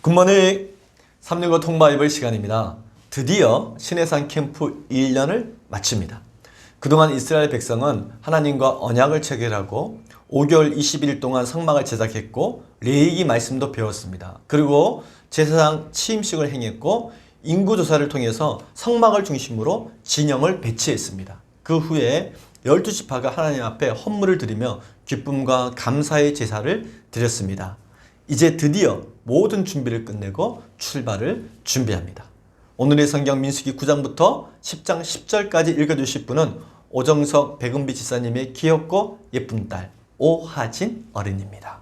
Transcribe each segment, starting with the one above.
굿모닝 365 통바이블 시간입니다. 드디어 시내산 캠프 1년을 마칩니다. 그동안 이스라엘 백성은 하나님과 언약을 체결하고 5개월 20일 동안 성막을 제작했고 레위기 말씀도 배웠습니다. 그리고 제사장 취임식을 행했고 인구조사를 통해서 성막을 중심으로 진영을 배치했습니다. 그 후에 12지파가 하나님 앞에 헌물을 드리며 기쁨과 감사의 제사를 드렸습니다. 이제 드디어 모든 준비를 끝내고 출발을 준비합니다. 오늘의 성경 민수기 9장부터 10장 10절까지 읽어주실 분은 오정석 백은비 지사님의 귀엽고 예쁜 딸 오하진 어린입니다.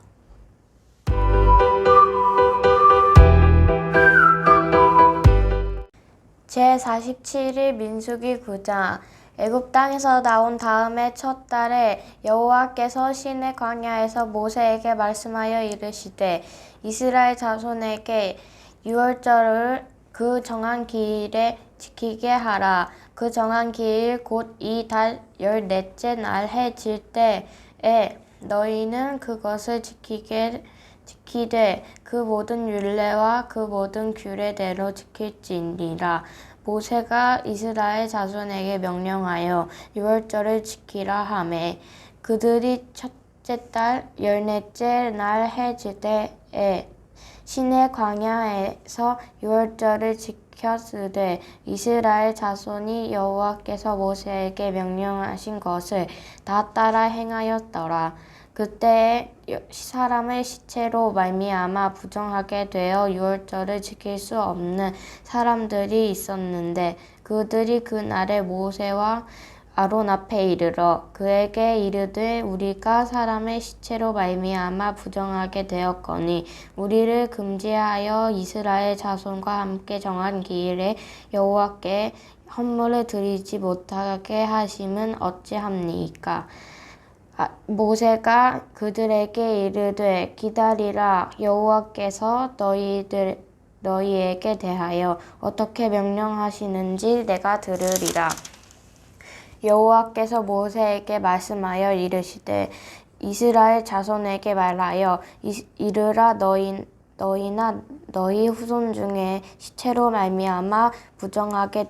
제47일 민수기 9장. 애굽 땅에서 나온 다음에 첫 달에 여호와께서 시내 광야에서 모세에게 말씀하여 이르시되 이스라엘 자손에게 유월절을 그 정한 기일에 지키게 하라. 그 정한 기일 곧 이 달 14째 날 해 질 때에 너희는 그것을 지키되 그 모든 율례와 그 모든 규례대로 지킬지니라. 모세가 이스라엘 자손에게 명령하여 유월절을 지키라 하매 그들이 첫째 달 14째 날 해 질 때에 시내 광야에서 유월절을 지켰으되 이스라엘 자손이 여호와께서 모세에게 명령하신 것을 다 따라 행하였더라. 그때에 사람의 시체로 말미암아 부정하게 되어 유월절을 지킬 수 없는 사람들이 있었는데 그들이 그날에 모세와 아론 앞에 이르러 그에게 이르되 우리가 사람의 시체로 말미암아 부정하게 되었거니 우리를 금지하여 이스라엘 자손과 함께 정한 기일에 여호와께 헌물을 드리지 못하게 하심은 어찌합니까? 모세가 그들에게 이르되 기다리라. 여호와께서 너희에게 대하여 어떻게 명령하시는지 내가 들으리라. 여호와께서 모세에게 말씀하여 이르시되 이스라엘 자손에게 말하여 이르라. 너희나 너희 후손 중에 시체로 말미암아 부정하게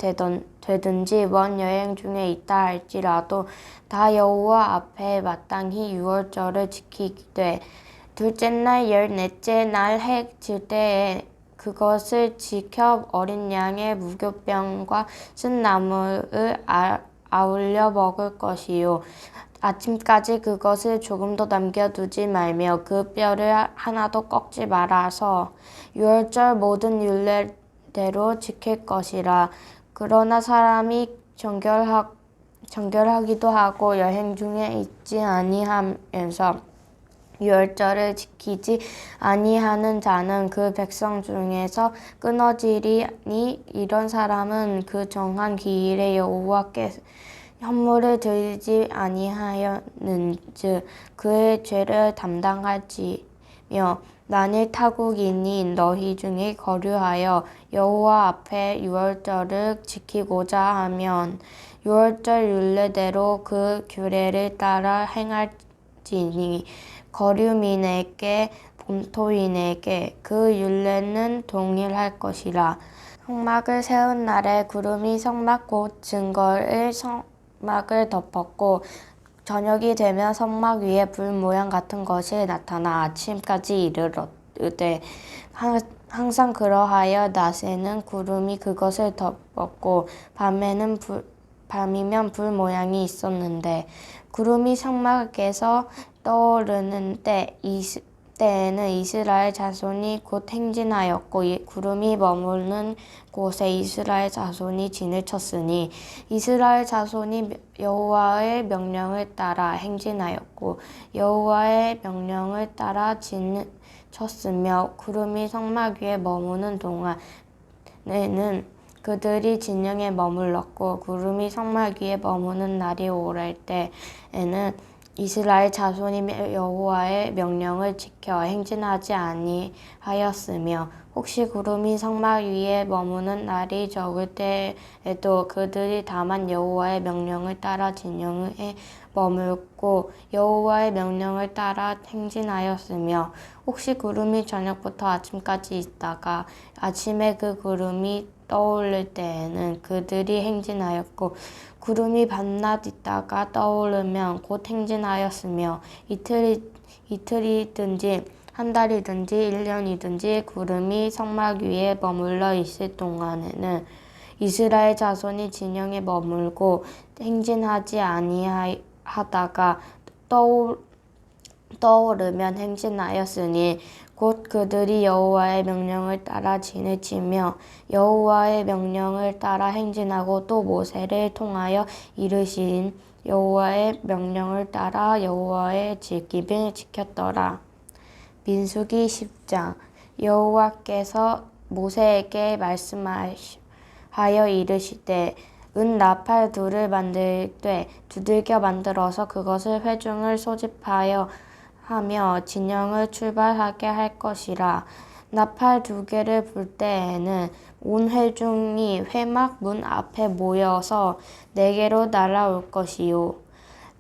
되든지 먼 여행 중에 있다 할지라도 다 여호와 앞에 마땅히 유월절을 지키되 둘째 날 14째 날 해 질 때에 그것을 지켜 어린 양의 무교병과 쓴 나물을 아울려 먹을 것이요 아침까지 그것을 조금도 남겨두지 말며 그 뼈를 하나도 꺾지 말아서 유월절 모든 율례대로 지킬 것이라. 그러나 사람이 정결하기도 하고 여행 중에 있지 아니하면서 유월절을 지키지 아니하는 자는 그 백성 중에서 끊어지리니 이런 사람은 그 정한 기일에 여호와께 헌물을 드리지 아니하였는즉 그의 죄를 담당할지며 만일 타국인이 너희 중에 거류하여 여호와 앞에 유월절을 지키고자 하면 유월절 율례대로 그 규례를 따라 행할지니 거류민에게 본토인에게 그 율례는 동일할 것이라. 성막을 세운 날에 구름이 성막 곧 증거의 성막을 덮었고 저녁이 되면 성막 위에 불 모양 같은 것이 나타나 아침까지 이르렀으되 항상 그러하여 낮에는 구름이 그것을 덮었고 밤이면 불 모양이 있었는데 구름이 성막에서 떠오르는 때에는 이스라엘 자손이 곧 행진하였고 구름이 머무는 곳에 이스라엘 자손이 진을 쳤으니 이스라엘 자손이 여호와의 명령을 따라 행진하였고 여호와의 명령을 따라 진을 쳤으며 구름이 성막 위에 머무는 동안에는 그들이 진영에 머물렀고 구름이 성막 위에 머무는 날이 오를 때에는 이스라엘 자손이 여호와의 명령을 지켜 행진하지 아니하였으며 혹시 구름이 성막 위에 머무는 날이 적을 때에도 그들이 다만 여호와의 명령을 따라 진영에 머물고 여호와의 명령을 따라 행진하였으며 혹시 구름이 저녁부터 아침까지 있다가 아침에 그 구름이 떠오를 때에는 그들이 행진하였고 구름이 밤낮 있다가 떠오르면 곧 행진하였으며 이틀이든지 한 달이든지 1년이든지 구름이 성막 위에 머물러 있을 동안에는 이스라엘 자손이 진영에 머물고 행진하지 아니하다가 떠오르면 행진하였으니 곧 그들이 여호와의 명령을 따라 지내치며 여호와의 명령을 따라 행진하고 또 모세를 통하여 이르신 여호와의 명령을 따라 여호와의 질기를 지켰더라. 민수기 10장. 여호와께서 모세에게 말씀하여 이르시되 은 나팔 둘을 만들되 두들겨 만들어서 그것을 회중을 소집하여 하며 진영을 출발하게 할 것이라. 나팔 2개를 불 때에는 온 회중이 회막 문 앞에 모여서 내게로 날아올 것이요.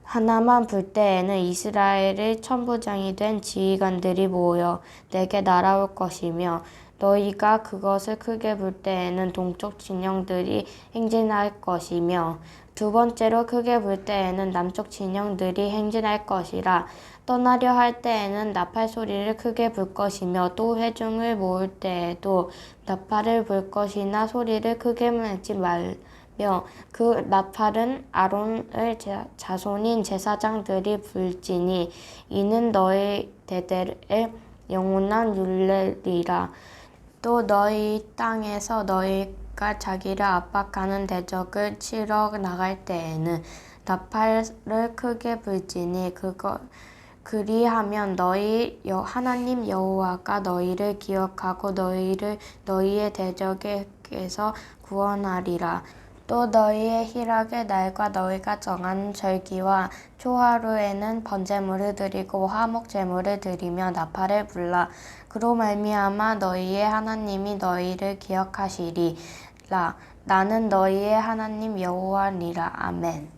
하나만 불 때에는 이스라엘의 천부장이 된 지휘관들이 모여 내게 날아올 것이며 너희가 그것을 크게 불 때에는 동쪽 진영들이 행진할 것이며 두 번째로 크게 불 때에는 남쪽 진영들이 행진할 것이라. 떠나려 할 때에는 나팔 소리를 크게 불 것이며 또 회중을 모을 때에도 나팔을 불 것이나 소리를 크게 내지 말며 그 나팔은 아론의 자손인 제사장들이 불지니 이는 너희 대대의 영원한 율례리라. 또 너희 땅에서 너희가 자기를 압박하는 대적을 치러 나갈 때에는 나팔을 크게 불지니 그리하면 너희 하나님 여호와가 너희를 기억하고 너희를 너희의 대적에게서 구원하리라. 또 너희의 희락의 날과 너희가 정한 절기와 초하루에는 번제물을 드리고 화목제물을 드리며 나팔을 불라. 그로 말미암아 너희의 하나님이 너희를 기억하시리라. 나는 너희의 하나님 여호와니라. 아멘.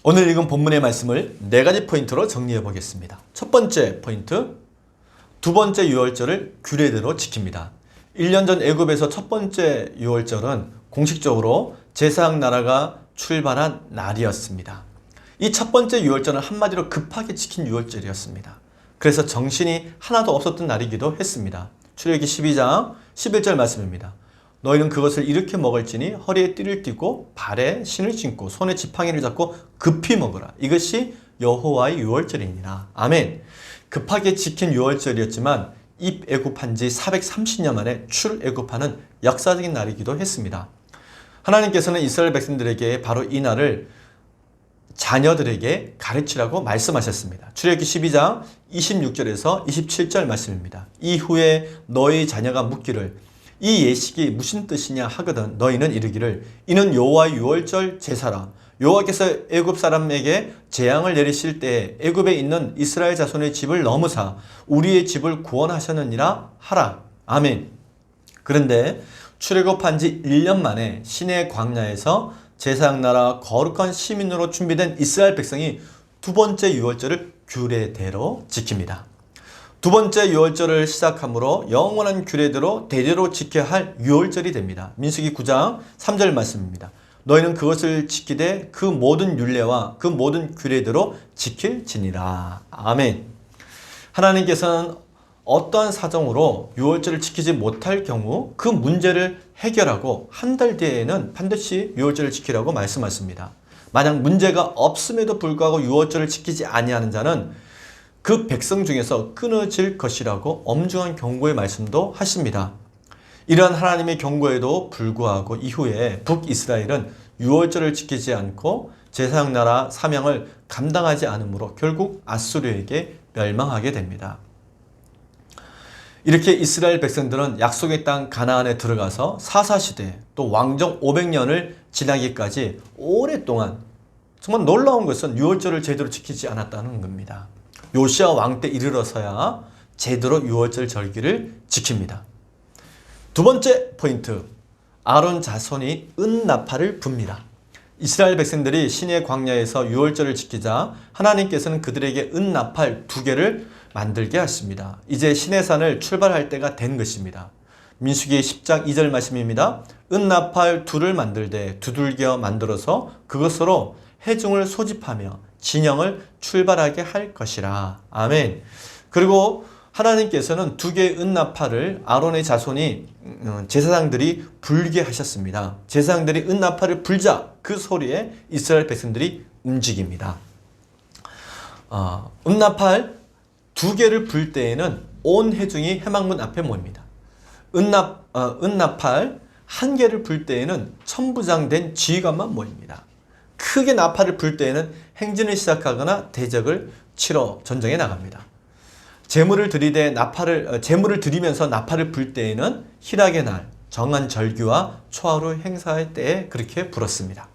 오늘 읽은 본문의 말씀을 4가지 포인트로 정리해 보겠습니다. 첫 번째 포인트, 두 번째 유월절을 규례대로 지킵니다. 1년 전 애굽에서 첫 번째 유월절은 공식적으로 제사장 나라가 출발한 날이었습니다. 이 첫 번째 유월절은 한마디로 급하게 지킨 유월절이었습니다. 그래서 정신이 하나도 없었던 날이기도 했습니다. 출애굽기 12장 11절 말씀입니다. 너희는 그것을 이렇게 먹을지니 허리에 띠를 띠고 발에 신을 신고 손에 지팡이를 잡고 급히 먹으라. 이것이 여호와의 유월절이니라. 아멘. 급하게 지킨 유월절이었지만 입애굽한 지 430년 만에 출애굽하는 역사적인 날이기도 했습니다. 하나님께서는 이스라엘 백성들에게 바로 이 날을 자녀들에게 가르치라고 말씀하셨습니다. 출애굽기 12장 26절에서 27절 말씀입니다. 이후에 너희 자녀가 묻기를 이 예식이 무슨 뜻이냐 하거든 너희는 이르기를 이는 여호와의 유월절 제사라. 여호와께서 애굽 사람에게 재앙을 내리실 때에 애굽에 있는 이스라엘 자손의 집을 넘으사 우리의 집을 구원하셨느니라 하라. 아멘. 그런데 출애굽한 지 1년 만에 시내 광야에서 제사장 나라 거룩한 시민으로 준비된 이스라엘 백성이 두 번째 유월절을 규례대로 지킵니다. 두 번째 유월절을 시작함으로 영원한 규례대로 대대로 지켜야 할 유월절이 됩니다. 민수기 9장 3절 말씀입니다. 너희는 그것을 지키되 그 모든 율례와 그 모든 규례대로 지킬지니라. 아멘. 하나님께서는 어떠한 사정으로 유월절을 지키지 못할 경우 그 문제를 해결하고 한 달 뒤에는 반드시 유월절을 지키라고 말씀하십니다. 만약 문제가 없음에도 불구하고 유월절을 지키지 아니하는 자는 그 백성 중에서 끊어질 것이라고 엄중한 경고의 말씀도 하십니다. 이러한 하나님의 경고에도 불구하고 이후에 북이스라엘은 유월절을 지키지 않고 제사장 나라 사명을 감당하지 않으므로 결국 아수르에게 멸망하게 됩니다. 이렇게 이스라엘 백성들은 약속의 땅 가나안에 들어가서 사사시대 또 왕정 500년을 지나기까지 오랫동안 정말 놀라운 것은 유월절을 제대로 지키지 않았다는 겁니다. 요시아 왕 때 이르러서야 제대로 유월절 절기를 지킵니다. 두 번째 포인트, 아론 자손이 은나팔을 붑니다. 이스라엘 백성들이 시내 광야에서 유월절을 지키자 하나님께서는 그들에게 은나팔 2개를 만들게 하십니다. 이제 시내산을 출발할 때가 된 것입니다. 민수기 10장 2절 말씀입니다. 은나팔 2를 만들되 두들겨 만들어서 그것으로 회중을 소집하며 진영을 출발하게 할 것이라. 아멘. 그리고 하나님께서는 2개의 은나팔을 아론의 자손이 제사장들이 불게 하셨습니다. 제사장들이 은나팔을 불자 그 소리에 이스라엘 백성들이 움직입니다. 은나팔 2개를 불 때에는 온 회중이 회막문 앞에 모입니다. 은나팔 1개를 불 때에는 천부장된 지휘관만 모입니다. 크게 나팔을 불 때에는 행진을 시작하거나 대적을 치러 전쟁에 나갑니다. 제물을 드리면서 나팔을 불 때에는 희락의 날, 정한 절기와 초하루 행사할 때에 그렇게 불었습니다.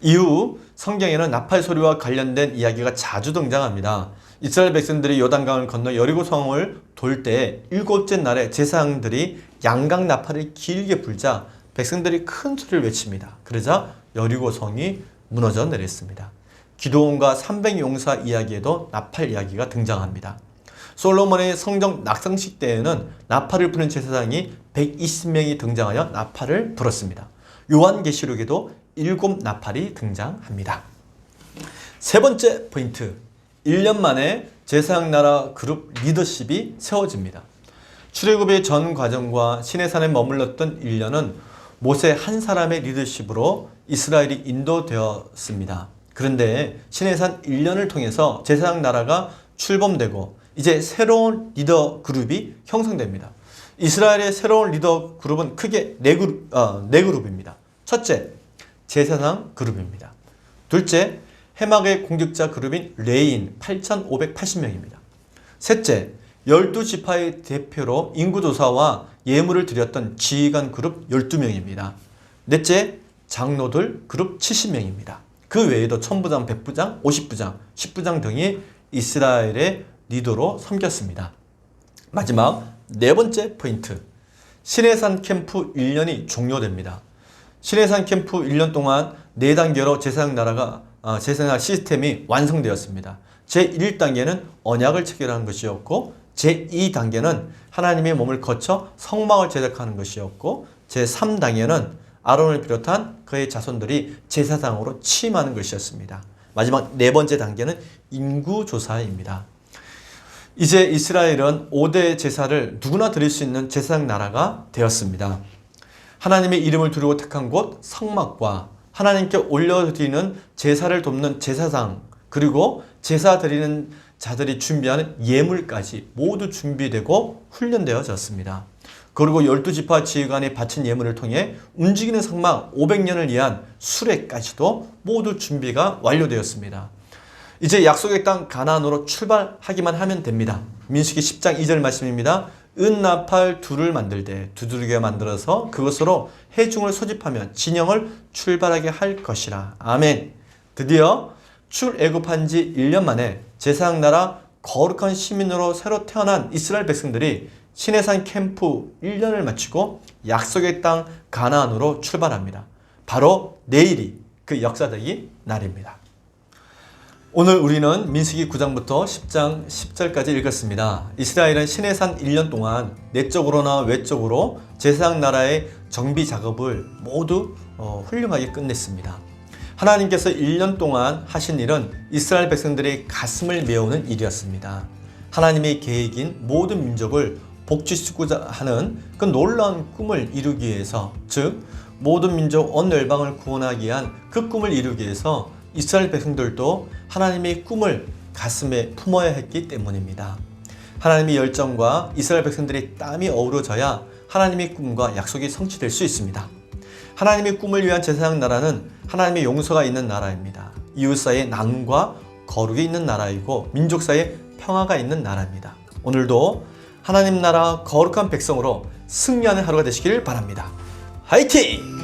이후 성경에는 나팔 소리와 관련된 이야기가 자주 등장합니다. 이스라엘 백성들이 요단강을 건너 여리고성을 돌 때 7째 날에 제사장들이 양각 나팔을 길게 불자 백성들이 큰 소리를 외칩니다. 그러자 여리고성이 무너져 내렸습니다. 기드온과 300용사 이야기에도 나팔 이야기가 등장합니다. 솔로몬의 성전 낙성식 때에는 나팔을 부는 제사장이 120명이 등장하여 나팔을 불었습니다. 요한계시록에도 7나팔이 등장합니다. 세 번째 포인트, 1년 만에 제사장 나라 그룹 리더십이 세워집니다. 출애굽의 전 과정과 시내산에 머물렀던 1년은 모세 한 사람의 리더십으로 이스라엘이 인도되었습니다. 그런데 시내산 1년을 통해서 제사장 나라가 출범되고 이제 새로운 리더 그룹이 형성됩니다. 이스라엘의 새로운 리더 그룹은 크게 네 그룹입니다. 첫째, 제사장 그룹입니다. 둘째, 해막의 공직자 그룹인 레인 8,580명입니다. 셋째, 12지파의 대표로 인구조사와 예물을 드렸던 지휘관 그룹 12명입니다. 넷째, 장로들 그룹 70명입니다. 그 외에도 천부장, 백부장, 50부장, 10부장 등이 이스라엘의 리더로 섬겼습니다. 마지막 네 번째 포인트, 시내산 캠프 1년이 종료됩니다. 시내산 캠프 1년 동안 4단계로 제사장 시스템이 완성되었습니다. 제1단계는 언약을 체결하는 것이었고 제2단계는 하나님의 몸을 거쳐 성막을 제작하는 것이었고 제3단계는 아론을 비롯한 그의 자손들이 제사장으로 취임하는 것이었습니다. 마지막 네 번째 단계는 인구조사입니다. 이제 이스라엘은 5대 제사를 누구나 드릴 수 있는 제사장 나라가 되었습니다. 하나님의 이름을 두르고 택한 곳 성막과 하나님께 올려드리는 제사를 돕는 제사장, 그리고 제사 드리는 자들이 준비하는 예물까지 모두 준비되고 훈련되어졌습니다. 그리고 12지파 지휘관이 바친 예물을 통해 움직이는 성막 500년을 위한 수레까지도 모두 준비가 완료되었습니다. 이제 약속의 땅 가나안으로 출발하기만 하면 됩니다. 민수기 10장 2절 말씀입니다. 은나팔 2를 만들되 두드리게 만들어서 그것으로 회중을 소집하면 진영을 출발하게 할 것이라. 아멘. 드디어 출애굽한 지 1년 만에 제사장 나라 거룩한 시민으로 새로 태어난 이스라엘 백성들이 시내산 캠프 1년을 마치고 약속의 땅 가나안으로 출발합니다. 바로 내일이 그 역사적인 날입니다. 오늘 우리는 민수기 9장부터 10장 10절까지 읽었습니다. 이스라엘은 시내산 1년 동안 내적으로나 외적으로 제사장 나라의 정비 작업을 모두 훌륭하게 끝냈습니다. 하나님께서 1년 동안 하신 일은 이스라엘 백성들의 가슴을 메우는 일이었습니다. 하나님의 계획인 모든 민족을 복지시키고자 하는 그 놀라운 꿈을 이루기 위해서, 즉 모든 민족 온 열방을 구원하기 위한 그 꿈을 이루기 위해서 이스라엘 백성들도 하나님의 꿈을 가슴에 품어야 했기 때문입니다. 하나님의 열정과 이스라엘 백성들의 땀이 어우러져야 하나님의 꿈과 약속이 성취될 수 있습니다. 하나님의 꿈을 위한 제사장 나라는 하나님의 용서가 있는 나라입니다. 이웃 사이에 남과 거룩이 있는 나라이고 민족 사이에 평화가 있는 나라입니다. 오늘도 하나님 나라 거룩한 백성으로 승리하는 하루가 되시길 바랍니다. 화이팅!